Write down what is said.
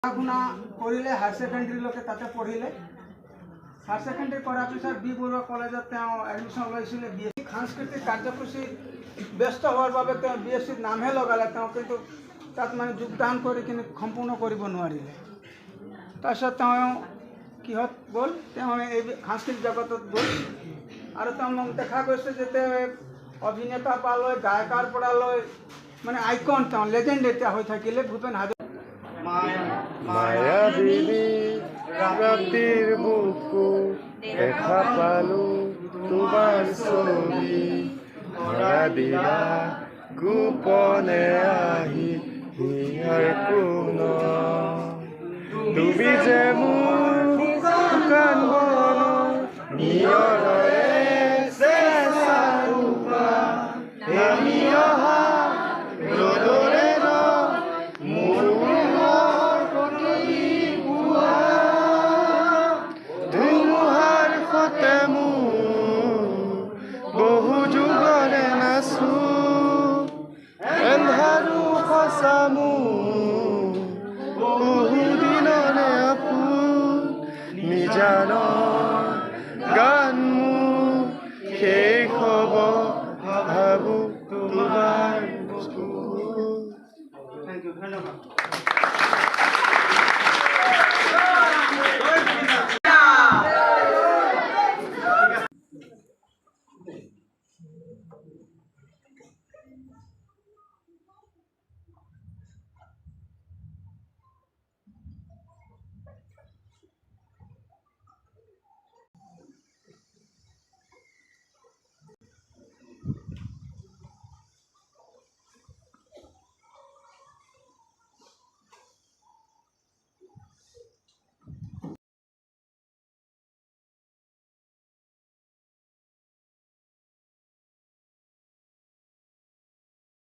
পড়াশুনা কৰিলে হায়াৰ ছেকেণ্ডেৰীলৈকে তাতে পঢ়িলে। হায়াৰ ছেকেণ্ডেৰী কৰাৰ পিছত বি বৰুৱা কলেজত তেওঁ এডমিশ্যন লৈছিলে। BSc সাংস্কৃতিক কাৰ্যসূচী ব্যস্ত হোৱাৰ বাবে তেওঁ BScত নামহে লগালে, তেওঁ কিন্তু তাত মানে যোগদান কৰি কিনে সম্পূৰ্ণ কৰিব নোৱাৰিলে। তাৰপিছত তেওঁ কিহত গ'ল, তেওঁ এই সাংস্কৃতিক জগতত গ'ল আৰু তেওঁ মোক দেখা গৈছে যে তেওঁ অভিনেতা পৰা লৈ গায়কৰ পৰা লৈ মানে আইকন, তেওঁ লেজেণ্ড এতিয়া হৈ থাকিলে ভূপেন হাজৰিকা। মায়াবিনী ৰাতিৰ বুকু দেখা পালো তোমাৰ ছবি, ধৰা দিলা গোপনে আহি হিয়াৰ কোন, তুমি যে মোৰ শুকান বনৰ নিয়ৰ